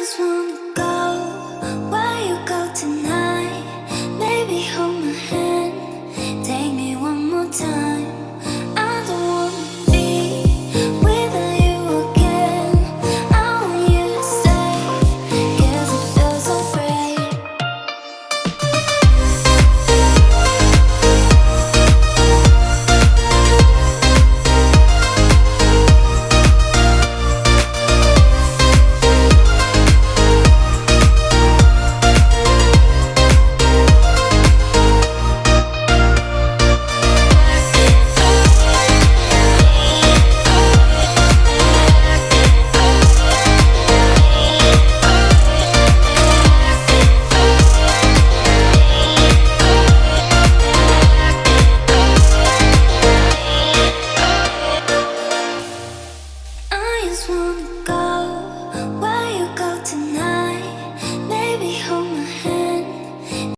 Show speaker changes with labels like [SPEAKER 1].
[SPEAKER 1] just wanna go where you go tonight. Baby, hold my hand, take me one more time. I don't wanna be without you again. I want you to stay, 'cause it feels so great. I just wanna go where you go tonight.